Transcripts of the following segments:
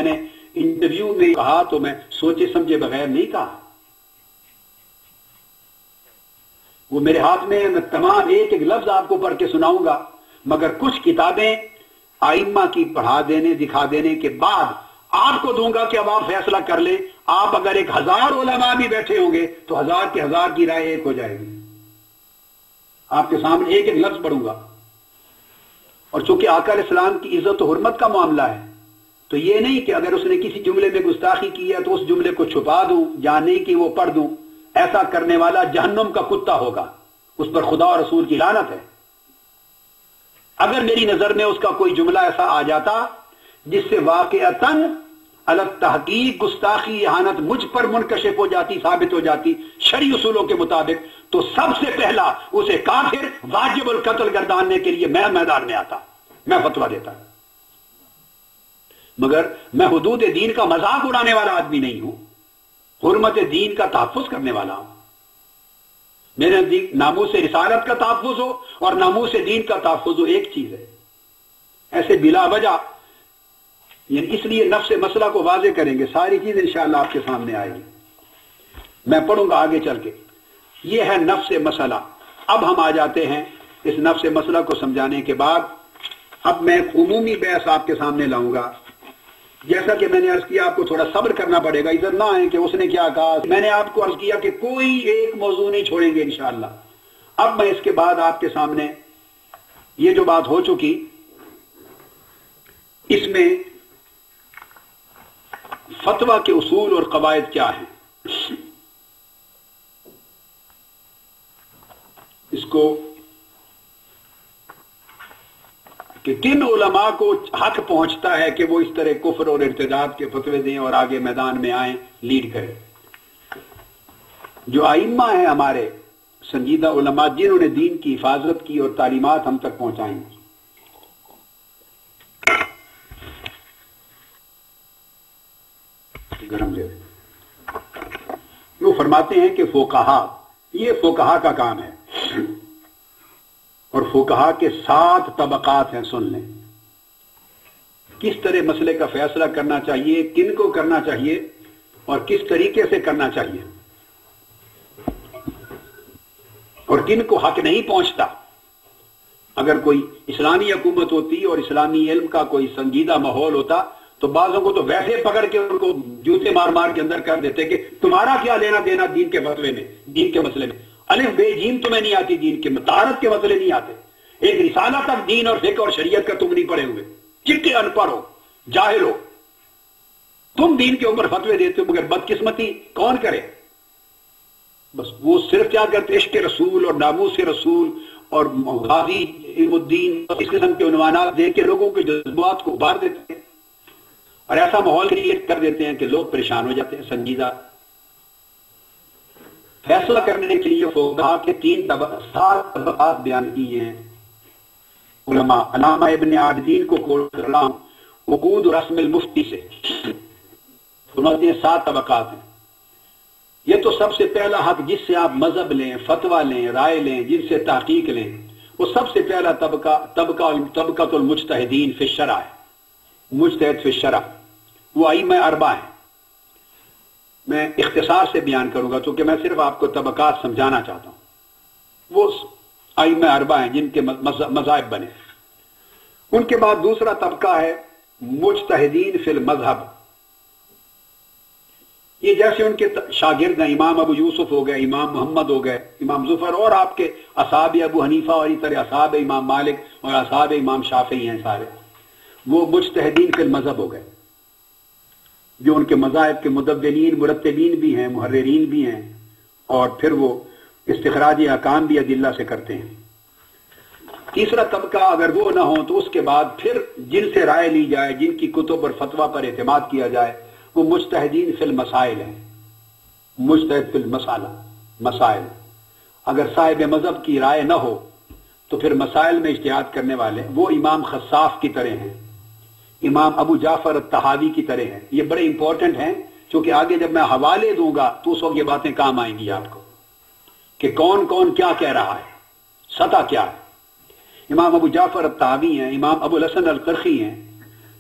میں نے انٹرویو میں کہا تو میں سوچے سمجھے بغیر نہیں کہا. وہ میرے ہاتھ میں میں تمام ایک ایک لفظ آپ کو پڑھ کے سناؤں گا، مگر کچھ کتابیں آئمہ کی پڑھا دینے دکھا دینے کے بعد آپ کو دوں گا کہ اب آپ فیصلہ کر لیں. آپ اگر 1000 علماء بھی بیٹھے ہوں گے تو 1000 کے 1000 کی رائے ایک ہو جائے گی. آپ کے سامنے ایک ایک لفظ پڑھوں گا. اور چونکہ آقا علیہ السلام کی عزت و حرمت کا معاملہ ہے تو یہ نہیں کہ اگر اس نے کسی جملے میں گستاخی کی ہے تو اس جملے کو چھپا دوں، جہاں نہیں کہ وہ پڑھ دوں. ایسا کرنے والا جہنم کا کتا ہوگا، اس پر خدا اور رسول کی لعنت ہے. اگر میری نظر میں اس کا کوئی جملہ ایسا آ جاتا جس سے واقعتاً التحقیق گستاخی اہانت مجھ پر منکشف ہو جاتی، ثابت ہو جاتی شرعی اصولوں کے مطابق، تو سب سے پہلا اسے کافر واجب القتل گرداننے کے لیے میں میدان میں آتا، میں فتویٰ دیتا. مگر میں حدود دین کا مذاق اڑانے والا آدمی نہیں ہوں، حرمت دین کا تحفظ کرنے والا ہوں. میرے نزدیک ناموس رسالت کا تحفظ ہو اور ناموس دین کا تحفظ ہو ایک چیز ہے. ایسے بلا وجہ یعنی اس لیے نفس مسئلہ کو واضح کریں گے، ساری چیز انشاءاللہ آپ کے سامنے آئے گی. میں پڑھوں گا آگے چل کے. یہ ہے نفس مسئلہ. اب ہم آ جاتے ہیں اس نفس مسئلہ کو سمجھانے کے بعد اب میں ایک عمومی بحث آپ کے سامنے لاؤں گا. جیسا کہ میں نے عرض کیا آپ کو تھوڑا صبر کرنا پڑے گا، ادھر نہ آئیں کہ اس نے کیا کہا. میں نے آپ کو عرض کیا کہ کوئی ایک موضوع نہیں چھوڑیں گے انشاءاللہ. اب میں اس کے بعد آپ کے سامنے یہ جو بات ہو چکی اس میں فتویٰ کے اصول اور قواعد کیا ہیں، اس کو کہ کن علماء کو حق پہنچتا ہے کہ وہ اس طرح کفر اور ارتداد کے فتوے دیں اور آگے میدان میں آئیں، لیڈ کریں. جو ائمہ ہیں ہمارے سنجیدہ علماء جنہوں نے دین کی حفاظت کی اور تعلیمات ہم تک پہنچائیں، گرم دے وہ فرماتے ہیں کہ فقہا، یہ فقہا کا کام ہے. اور فقہا کے 7 طبقات ہیں، سن لیں. کس طرح مسئلے کا فیصلہ کرنا چاہیے، کن کو کرنا چاہیے اور کس طریقے سے کرنا چاہیے، اور کن کو حق نہیں پہنچتا. اگر کوئی اسلامی حکومت ہوتی اور اسلامی علم کا کوئی سنجیدہ ماحول ہوتا تو بعضوں کو تو ویسے پکڑ کے ان کو جوتے مار مار کے اندر کر دیتے کہ تمہارا کیا لینا دینا دین کے فتوے میں، دین کے مسئلے میں. الف بے جیم تمہیں نہیں آتی، دین کے طہارت کے مسئلے نہیں آتے، ایک رسالہ تک دین اور فقہ اور شریعت کا تم نہیں پڑھے ہوئے، چٹے ان پڑھ ہو، جاہل ہو، تم دین کے اوپر فتوے دیتے ہو. مگر بدقسمتی کون کرے؟ بس وہ صرف کیا کرتے، عشق رسول اور ناموس رسول اور غازی علم الدین اس قسم کے عنوانات دے کے لوگوں کے جذبات کو ابھار دیتے ہیں اور ایسا ماحول کریٹ کر دیتے ہیں کہ لوگ پریشان ہو جاتے ہیں. سنجیدہ فیصلہ کرنے کے لیے فقہا کے 7 طبقات بیان کیے ہیں علماء. علامہ ابن عابدین کو کوٹ کر رہا ہوں عقود رسم المفتی سے، سمجھتے ہیں 7 طبقات ہیں. یہ تو سب سے پہلا حق جس سے آپ مذہب لیں، فتویٰ لیں، رائے لیں، جن سے تحقیق لیں، وہ سب سے پہلا طبقہ المجتہدین فی الشرع ہے. مجتہد فی الشرع وہ ائمہ 4 ہیں. میں اختصار سے بیان کروں گا کیونکہ میں صرف آپ کو طبقات سمجھانا چاہتا ہوں. وہ ائمہ 4 ہیں جن کے مذاہب بنے. ان کے بعد دوسرا طبقہ ہے مجتہدین فی المذہب. یہ جیسے ان کے شاگرد ہیں، امام ابو یوسف ہو گئے، امام محمد ہو گئے، امام ظفر، اور آپ کے اصحاب ابو حنیفہ اور اس طرح اصحاب امام مالک اور اصحاب امام شافعی ہیں سارے. وہ مجتہدین فی المذہب ہو گئے جو ان کے مذاہب کے مدونین مرتبین بھی ہیں، محررین بھی ہیں، اور پھر وہ استخراج احکام بھی ادلہ سے کرتے ہیں. تیسرا طبقہ اگر وہ نہ ہو تو اس کے بعد پھر جن سے رائے لی جائے، جن کی کتب اور فتویٰ پر اعتماد کیا جائے، وہ مجتہدین فی المسائل ہیں. مجتہد فی المسائل، مسائل. اگر صاحب مذہب کی رائے نہ ہو تو پھر مسائل میں اجتہاد کرنے والے وہ امام خصاف کی طرح ہیں، امام ابو جعفر الطحاوی کی طرح ہیں. یہ بڑے امپورٹنٹ ہیں کیونکہ آگے جب میں حوالے دوں گا تو اس وقت یہ باتیں کام آئیں گی آپ کو کہ کون کون کیا کہہ رہا ہے، سطح کیا ہے. امام ابو جعفر الطحاوی ہیں، امام ابو الحسن القرخی ہیں،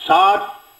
7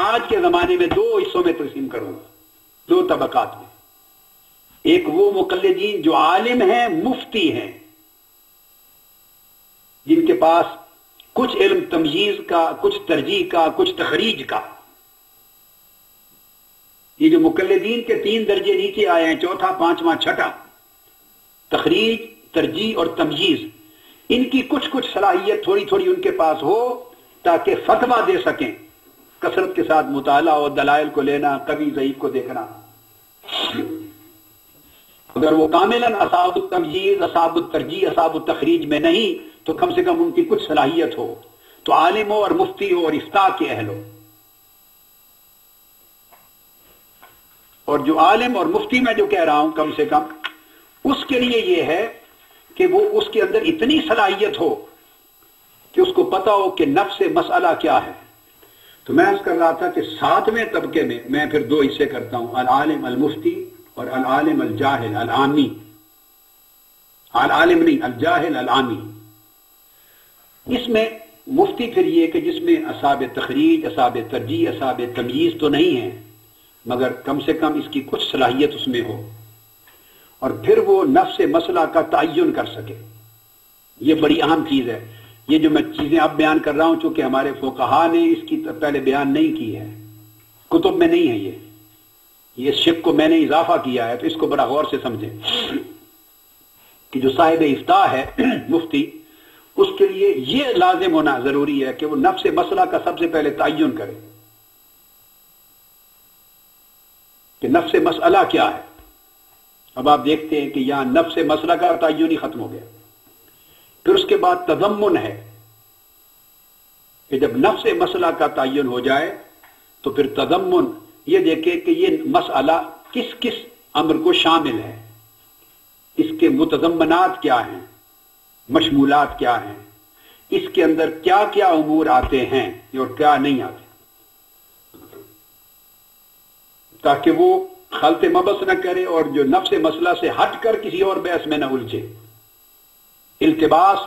آج کے زمانے میں 2 حصوں میں تقسیم کروں گا، 2 طبقات میں۔ ایک وہ مقلدین جو عالم ہیں، مفتی ہیں، جن کے پاس کچھ علم تمییز کا، کچھ ترجیح کا، کچھ تخریج کا۔ یہ جو مقلدین کے 3 درجے نیچے آئے ہیں، 4، 5، 6، تخریج، ترجیح اور تمییز، ان کی کچھ صلاحیت تھوڑی تھوڑی ان کے پاس ہو تاکہ فتویٰ دے سکیں، کثرت کے ساتھ مطالعہ اور دلائل کو لینا، کبھی ضعیف کو دیکھنا۔ اگر وہ کاملاً اصحاب التمییز، اصحاب الترجیح، اصحاب التخریج میں نہیں تو کم سے کم ان کی کچھ صلاحیت ہو، تو عالم ہو اور مفتی ہو اور افتاء کے اہل ہو۔ اور جو عالم اور مفتی میں جو کہہ رہا ہوں کم سے کم، اس کے لیے یہ ہے کہ وہ اس کے اندر اتنی صلاحیت ہو کہ اس کو پتا ہو کہ نفس مسئلہ کیا ہے۔ تو میں عرض کر رہا تھا کہ 7ویں طبقے میں پھر 2 حصے کرتا ہوں، العالم المفتی اور العالم الجاہل العامی۔ العالم نہیں، الجاہل العامی۔ اس میں مفتی پھر یہ کہ جس میں اصحاب تخریج، اصحاب ترجیح، اصحاب تمییز تو نہیں ہیں، مگر کم سے کم اس کی کچھ صلاحیت اس میں ہو، اور پھر وہ نفس مسئلہ کا تعین کر سکے۔ یہ بڑی اہم چیز ہے۔ یہ جو میں چیزیں اب بیان کر رہا ہوں، چونکہ ہمارے فقہا نے اس کی پہلے بیان نہیں کی ہے، کتب میں نہیں ہے، یہ شق کو میں نے اضافہ کیا ہے، تو اس کو بڑا غور سے سمجھیں کہ جو صاحب افتاء ہے مفتی، اس کے لیے یہ لازم ہونا ضروری ہے کہ وہ نفس مسئلہ کا سب سے پہلے تعین کرے کہ نفس مسئلہ کیا ہے۔ اب آپ دیکھتے ہیں کہ یہاں نفس مسئلہ کا تعین ہی ختم ہو گیا۔ پھر اس کے بعد تضمن ہے کہ جب نفس مسئلہ کا تعین ہو جائے تو پھر تضمن یہ دیکھے کہ یہ مسئلہ کس کس امر کو شامل ہے، اس کے متضمنات کیا ہیں، مشمولات کیا ہیں، اس کے اندر کیا کیا امور آتے ہیں اور کیا نہیں آتے، تاکہ وہ خلط مبس نہ کرے اور جو نفس مسئلہ سے ہٹ کر کسی اور بحث میں نہ الجھے، التباس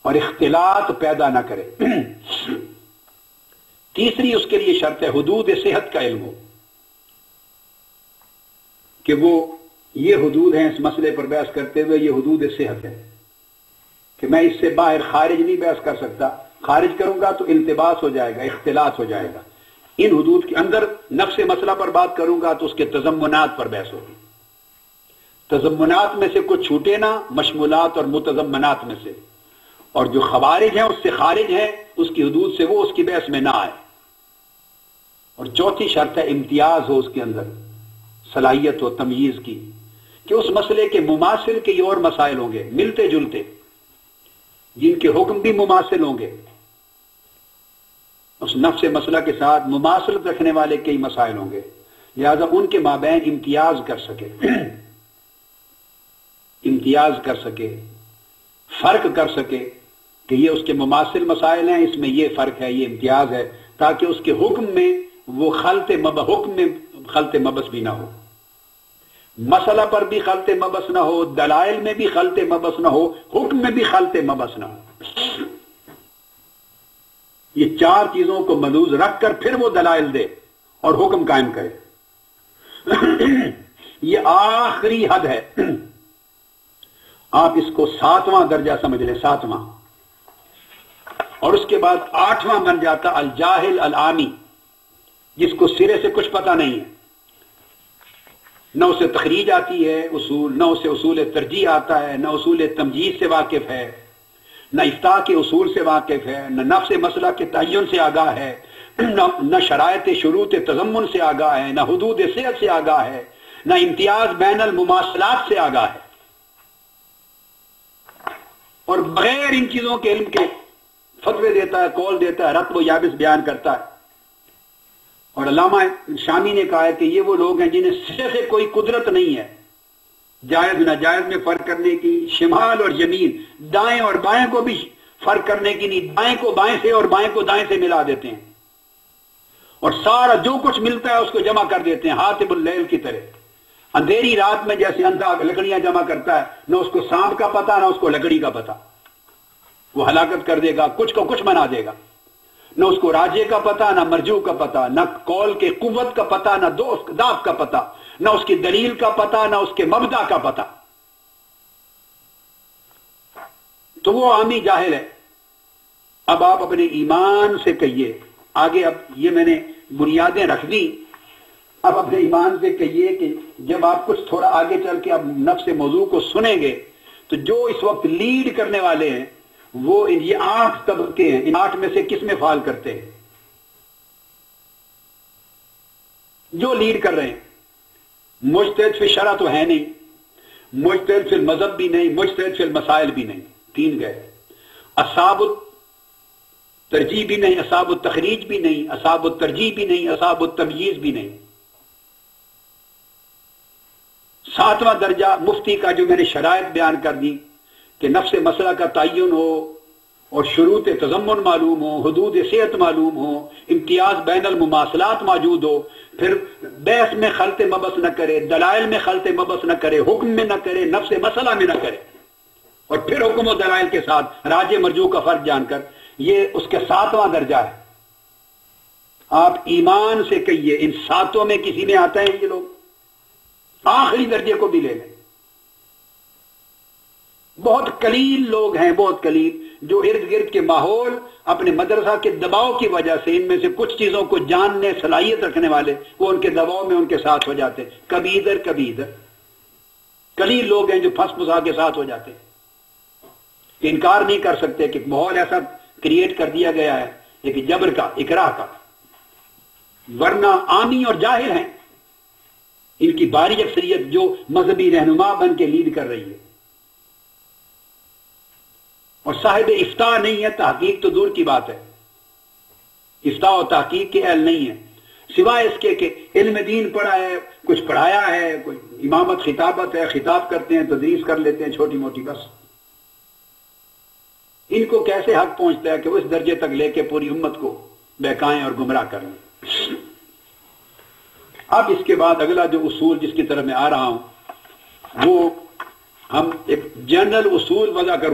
اور اختلاط پیدا نہ کرے۔ تیسری اس کے لیے شرط ہے حدود صحت کا علم ہو، کہ وہ یہ حدود ہیں اس مسئلے پر بحث کرتے ہوئے، یہ حدود صحت ہے کہ میں اس سے باہر خارج نہیں بحث کر سکتا، خارج کروں گا تو التباس ہو جائے گا، اختلاط ہو جائے گا۔ ان حدود کے اندر نفس مسئلہ پر بات کروں گا تو اس کے تضمنات پر بحث ہوگی، تضمنات میں سے کچھ چھوٹے نہ، مشمولات اور متضمنات میں سے، اور جو خوارج ہیں اس سے خارج ہیں، اس کی حدود سے وہ اس کی بحث میں نہ آئے۔ اور چوتھی شرط ہے امتیاز ہو اس کے اندر، صلاحیت ہو تمییز کی، کہ اس مسئلے کے مماثل کئی اور مسائل ہوں گے ملتے جلتے، جن کے حکم بھی مماثل ہوں گے، اس نفس مسئلہ کے ساتھ مماثلت رکھنے والے کئی مسائل ہوں گے، لہذا ان کے مابین امتیاز کر سکے، امتیاز کر سکے، فرق کر سکے کہ یہ اس کے مماثل مسائل ہیں، اس میں یہ فرق ہے، یہ امتیاز ہے، تاکہ اس کے حکم میں وہ حکم میں خلط مبس بھی نہ ہو، مسئلہ پر بھی خلط مبس نہ ہو، دلائل میں بھی خلط مبس نہ ہو، حکم میں بھی خلط مبس نہ ہو۔ یہ 4 چیزوں کو ملحوظ رکھ کر پھر وہ دلائل دے اور حکم قائم کرے۔ یہ آخری حد ہے، آپ اس کو 7واں درجہ سمجھ لیں، 7واں، اور اس کے بعد 8واں بن جاتا الجاہل العامی، جس کو سرے سے کچھ پتہ نہیں ہے، نہ اسے تخریج آتی ہے اصول، نہ اسے اصول ترجیح آتا ہے، نہ اصول تمجید سے واقف ہے، نہ افتاء کے اصول سے واقف ہے، نہ نفس مسئلہ کے تعین سے آگاہ ہے، نہ شرائط شروط تضمن سے آگاہ ہے، نہ حدود صحت سے آگاہ ہے، نہ امتیاز بین المماثلات سے آگاہ ہے، اور بغیر ان چیزوں کے علم کے فتوے دیتا ہے، قول دیتا ہے، رتب و یابس بیان کرتا ہے۔ اور علامہ شامی نے کہا ہے کہ یہ وہ لوگ ہیں جنہیں سرے سے کوئی قدرت نہیں ہے جائز ناجائز میں فرق کرنے کی، شمال اور یمین، دائیں اور بائیں کو بھی فرق کرنے کی نہیں، دائیں کو بائیں سے اور بائیں کو دائیں سے ملا دیتے ہیں، اور سارا جو کچھ ملتا ہے اس کو جمع کر دیتے ہیں، حاتب اللیل کی طرح، اندھیری رات میں جیسے اندھا لکڑیاں جمع کرتا ہے، نہ اس کو سانپ کا پتہ نہ اس کو لکڑی کا پتہ، وہ ہلاکت کر دے گا، کچھ کو کچھ بنا دے گا۔ نہ اس کو راجے کا پتہ، نہ مرجو کا پتہ، نہ قول کے قوت کا پتہ، نہ دوست داف کا پتہ، نہ اس کی دلیل کا پتہ، نہ اس کے مبدا کا پتہ، تو وہ عامی جاہل ہے۔ اب آپ اپنے ایمان سے کہیے آگے، اب یہ میں نے بنیادیں رکھ دی، اب اپنے ایمان سے کہیے کہ جب آپ کچھ تھوڑا آگے چل کے اب نفس موضوع کو سنیں گے تو جو اس وقت لیڈ کرنے والے ہیں وہ یہ 8 طبقے ہیں، ان 8 میں سے کس میں فعال کرتے ہیں؟ جو لیڈ کر رہے ہیں مجتہد فی الشرع تو ہے نہیں، مجتہد فی المذہب بھی نہیں، مجتہد فی المسائل بھی نہیں، 3 گئے، اصحاب الترجیح بھی نہیں، اصحاب التخریج بھی نہیں، اصحاب الترجیح بھی نہیں، اصحاب التمییز بھی نہیں۔ 7واں درجہ مفتی کا جو میں نے شرائط بیان کر دی کہ نفس مسئلہ کا تعین ہو اور شروط تضمن معلوم ہو، حدود صحت معلوم ہو، امتیاز بین المماثلات موجود ہو، پھر بحث میں خلط مبس نہ کرے، دلائل میں خلط مبس نہ کرے، حکم میں نہ کرے، نفس مسئلہ میں نہ کرے، اور پھر حکم و دلائل کے ساتھ راج مرجو کا فرق جان کر، یہ اس کے 7واں درجہ ہے۔ آپ ایمان سے کہیے ان 7 میں کسی میں آتا ہے یہ لوگ؟ آخری درجے کو بھی لے لیں، بہت قلیل لوگ ہیں، بہت قلیل، جو ارد گرد کے ماحول، اپنے مدرسہ کے دباؤ کی وجہ سے ان میں سے کچھ چیزوں کو جاننے صلاحیت رکھنے والے، وہ ان کے دباؤ میں ان کے ساتھ ہو جاتے ہیں، کبھی ادھر کبھی ادھر۔ قلیل لوگ ہیں جو پھنس پھسا کے ساتھ ہو جاتے ہیں۔ انکار نہیں کر سکتے کہ ماحول ایسا کریٹ کر دیا گیا ہے ایک جبر کا، اکراہ کا، ورنہ عامی اور جاہل ہیں، ان کی باری اکثریت جو مذہبی رہنما بن کے لیڈ کر رہی ہے، اور صاحب افتاء نہیں ہے، تحقیق تو دور کی بات ہے، افتاء و تحقیق کے اہل نہیں ہے، سوائے اس کے کہ علم دین پڑھا ہے، کچھ پڑھایا ہے، کوئی امامت خطابت ہے، خطاب کرتے ہیں، تدریس کر لیتے ہیں چھوٹی موٹی، بس۔ ان کو کیسے حق پہنچتا ہے کہ وہ اس درجے تک لے کے پوری امت کو بہکائیں اور گمراہ کر لیں۔ اب اس کے بعد اگلا جو اصول جس کی طرف میں آ رہا ہوں وہ ہم ایک جنرل اصول وضع کر